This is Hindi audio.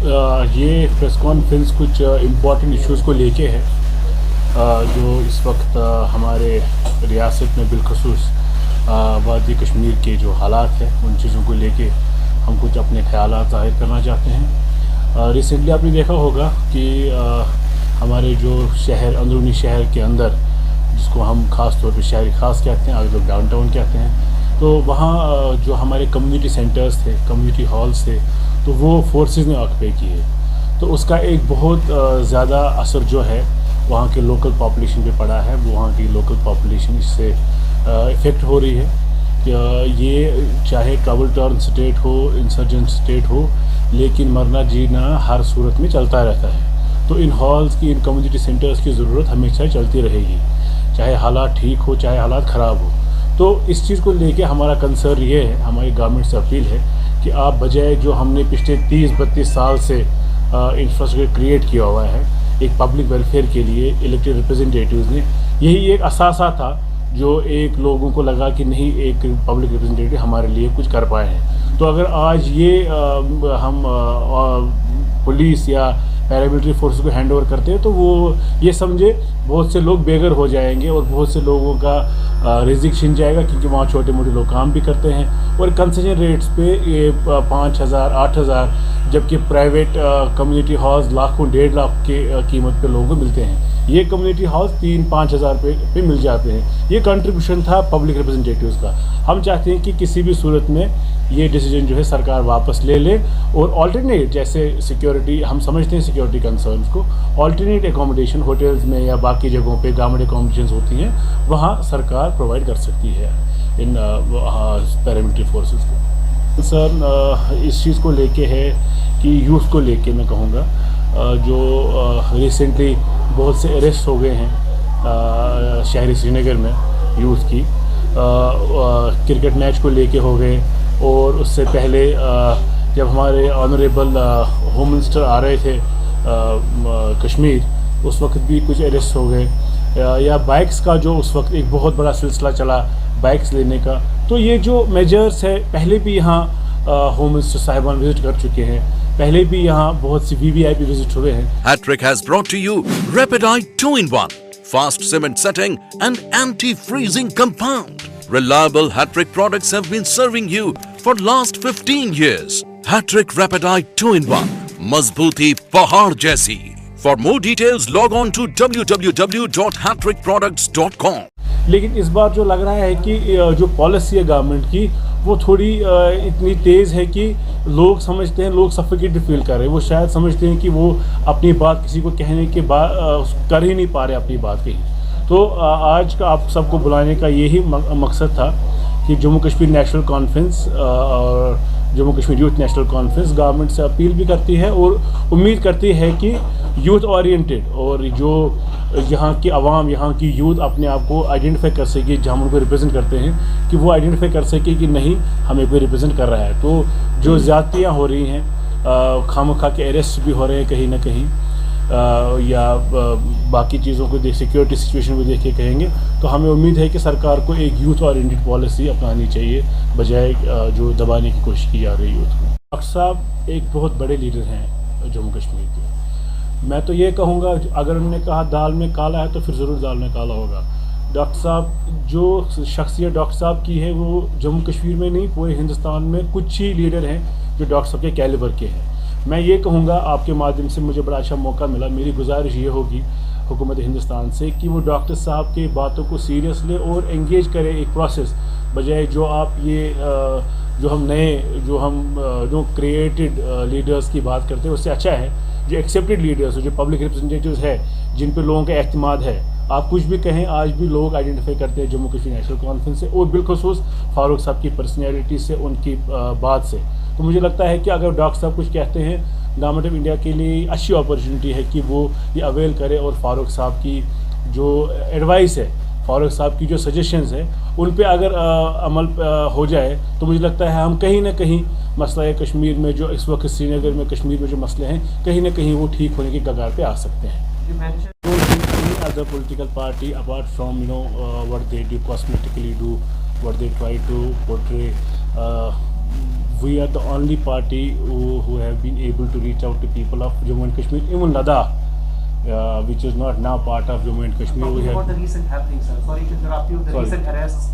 ये प्रेस कॉन्फ्रेंस कुछ इम्पॉर्टेंट इश्यूज़ को लेके है, जो इस वक्त हमारे रियासत में बिलखसूस वादी कश्मीर के जो हालात हैं उन चीज़ों को लेके हम कुछ अपने ख़यालात ज़ाहिर करना चाहते हैं। रिसेंटली आपने देखा होगा कि हमारे जो शहर अंदरूनी शहर के अंदर, जिसको हम ख़ास तौर पे शहर ख़ास कहते हैं, आगे लोग डाउनटाउन कहते हैं, तो वहाँ जो हमारे कम्युनिटी सेंटर्स थे, कम्युनिटी हॉल्स थे, तो वो फोर्सेस ने ऑक्यूपाई किए। तो उसका एक बहुत ज़्यादा असर जो है वहाँ के लोकल पॉपुलेशन पे पड़ा है। वो वहाँ की लोकल पॉपुलेशन इससे इफ़ेक्ट हो रही है कि ये चाहे ट्रबल टर्न स्टेट हो, इंसर्जेंट स्टेट हो, लेकिन मरना जीना हर सूरत में चलता रहता है। तो इन हॉल्स की, इन कम्युनिटी सेंटर्स की ज़रूरत हमेशा चलती रहेगी, चाहे हालात ठीक हो, चाहे हालात ख़राब हो। तो इस चीज़ को लेके हमारा कंसर्न ये है, हमारी गवर्नमेंट से अपील है कि आप बजाय जो हमने पिछले 30-32 साल से इंफ्रास्ट्रक्चर क्रिएट किया हुआ है एक पब्लिक वेलफेयर के लिए, इलेक्टेड रिप्रेजेंटेटिव्स ने, यही एक असासा था जो एक लोगों को लगा कि नहीं, एक पब्लिक रिप्रेजेंटेटिव हमारे लिए कुछ कर पाए हैं। तो अगर आज ये हम पुलिस या पैरामिलिट्री फोर्स को हैंड ओवर करते हैं तो वो ये समझे बहुत से लोग बेघर हो जाएंगे और बहुत से लोगों का रिजिक छिन जाएगा, क्योंकि वहाँ छोटे मोटे लोग काम भी करते हैं और कंसेशन रेट्स पे ये 5,000 8,000, जबकि प्राइवेट कम्युनिटी हॉल्स लाखों 1.5 लाख के कीमत पे लोगों को मिलते हैं। ये कम्युनिटी हॉल्स 3-5 हज़ार पे मिल जाते हैं। ये कंट्रीब्यूशन था पब्लिक रिप्रेजेंटेटिव्स का। हम चाहते हैं कि किसी भी सूरत में ये डिसीजन जो है सरकार वापस ले ले और ऑल्टरनेट, जैसे सिक्योरिटी, हम समझते हैं सिक्योरिटी कंसर्न्स को, ऑल्टरनेट एकोमोडेशन होटल्स में या बाकी जगहों पे गवर्नमेंट एकोमोडेशन होती हैं, वहाँ सरकार प्रोवाइड कर सकती है इन पैरामिलिट्री फोर्सेस को। सर, इस चीज़ को लेके है कि यूथ को लेके मैं कहूँगा, जो रिसेंटली बहुत से अरेस्ट हो गए हैं शहरी श्रीनगर में यूथ की, क्रिकेट मैच को लेके हो गए, और उससे पहले जब हमारे ऑनरेबल होम मिनिस्टर आ रहे थे कश्मीर, उस वक्त भी कुछ अरेस्ट हो गए, या बाइक्स का जो उस वक्त एक बहुत बड़ा सिलसिला चला बाइक्स लेने का। तो ये जो मेजर्स है, पहले भी यहाँ होम मिनिस्टर साहिबान विजिट कर चुके हैं, पहले भी यहाँ बहुत सी VVIP विजिट हुए हैं। Hattrick has brought to you Rapidite 2-in-1, fast cement setting and anti-freezing compound. Reliable Hattrick products have been serving you for last 15 years. Hattrick Rapidite 2-in-1, मजबूती पहाड़ जैसी। For more details, log on to www.hattrickproducts.com. लेकिन इस बार जो लग रहा है कि जो पॉलिसी है गवर्नमेंट की, वो थोड़ी इतनी तेज़ है कि लोग समझते हैं, लोग सफोकेटेड फील कर रहे हैं। वो शायद समझते हैं कि वो अपनी बात किसी को कहने के बाद कर ही नहीं पा रहे अपनी बात कहीं। तो आज का आप सबको बुलाने का यही मकसद था कि जम्मू कश्मीर नेशनल कॉन्फ्रेंस और Jammu Kashmir youth national conference government से अपील भी करती है और उम्मीद करती है कि यूथ ओरिएंटेड, और जो यहाँ की आवाम, यहाँ की यूथ अपने आप को आइडेंटिफाई कर सके, जहाँ हम उनको रिप्रेजेंट करते हैं, कि वो आइडेंटिफाई कर सके कि नहीं, हमें कोई रिप्रेजेंट कर रहा है। तो जो ज़्यादतियाँ हो रही हैं, खामखा के अरेस्ट भी हो रहे हैं कहीं ना कहीं, या बाकी चीज़ों को देख, सिक्योरिटी सिचुएशन को देख के कहेंगे, तो हमें उम्मीद है कि सरकार को एक यूथ ओरिएंटेड पॉलिसी अपनानी चाहिए, बजाय जो दबाने की कोशिश की जा रही है यूथ को। डॉक्टर साहब एक बहुत बड़े लीडर हैं जम्मू कश्मीर के। मैं तो ये कहूँगा, अगर उन्होंने कहा दाल में काला है तो फिर ज़रूर दाल में काला होगा। डॉक्टर साहब, जो शख्सियत डॉक्टर साहब की है, वो जम्मू कश्मीर में नहीं, पूरे हिंदुस्तान में कुछ ही लीडर हैं जो डॉक्टर साहब के कैलिबर के हैं। मैं ये कहूँगा, आपके माध्यम से मुझे बड़ा अच्छा मौका मिला, मेरी गुजारिश ये होगी हुकूमत हिंदुस्तान से कि वो डॉक्टर साहब की बातों को सीरियस ले और एंगेज करे एक प्रोसेस, बजाय जो आप ये जो हम नए, जो क्रिएटेड लीडर्स की बात करते हैं, उससे अच्छा है जो एक्सेप्टेड लीडर्स, जो पब्लिक रिप्रेजेंटेटिव्स है, जिन पे लोगों का एतमाद है। आप कुछ भी कहें, आज भी लोग आइडेंटिफाई करते हैं जम्मू कश्मीर नेशनल कॉन्फ्रेंस से, और बिलखसूस फारूक साहब की पर्सनैलिटी से, उनकी बात से। तो मुझे लगता है कि अगर डॉक्टर साहब कुछ कहते हैं, गवर्नमेंट ऑफ इंडिया के लिए अच्छी अपॉर्चुनिटी है कि वो ये अवेल करे और फारूक साहब की जो एडवाइस है, फारूक साहब की जो सजेशंस है, उन पे अगर अमल हो जाए, तो मुझे लगता है हम कहीं ना कहीं मसला कश्मीर में, जो इस वक्त श्रीनगर में कश्मीर में जो मसले हैं, कहीं ना कहीं वो ठीक होने की कगार पे आ सकते हैं। Other political party, apart from what they do cosmetically do, what they try to portray we are the only party who have been able to reach out to people of Jammu and Kashmir, even Ladakh, which is not now part of Jammu and Kashmir. Talking about the recent happenings, sir. Sorry to interrupt you. The Sorry. recent arrests,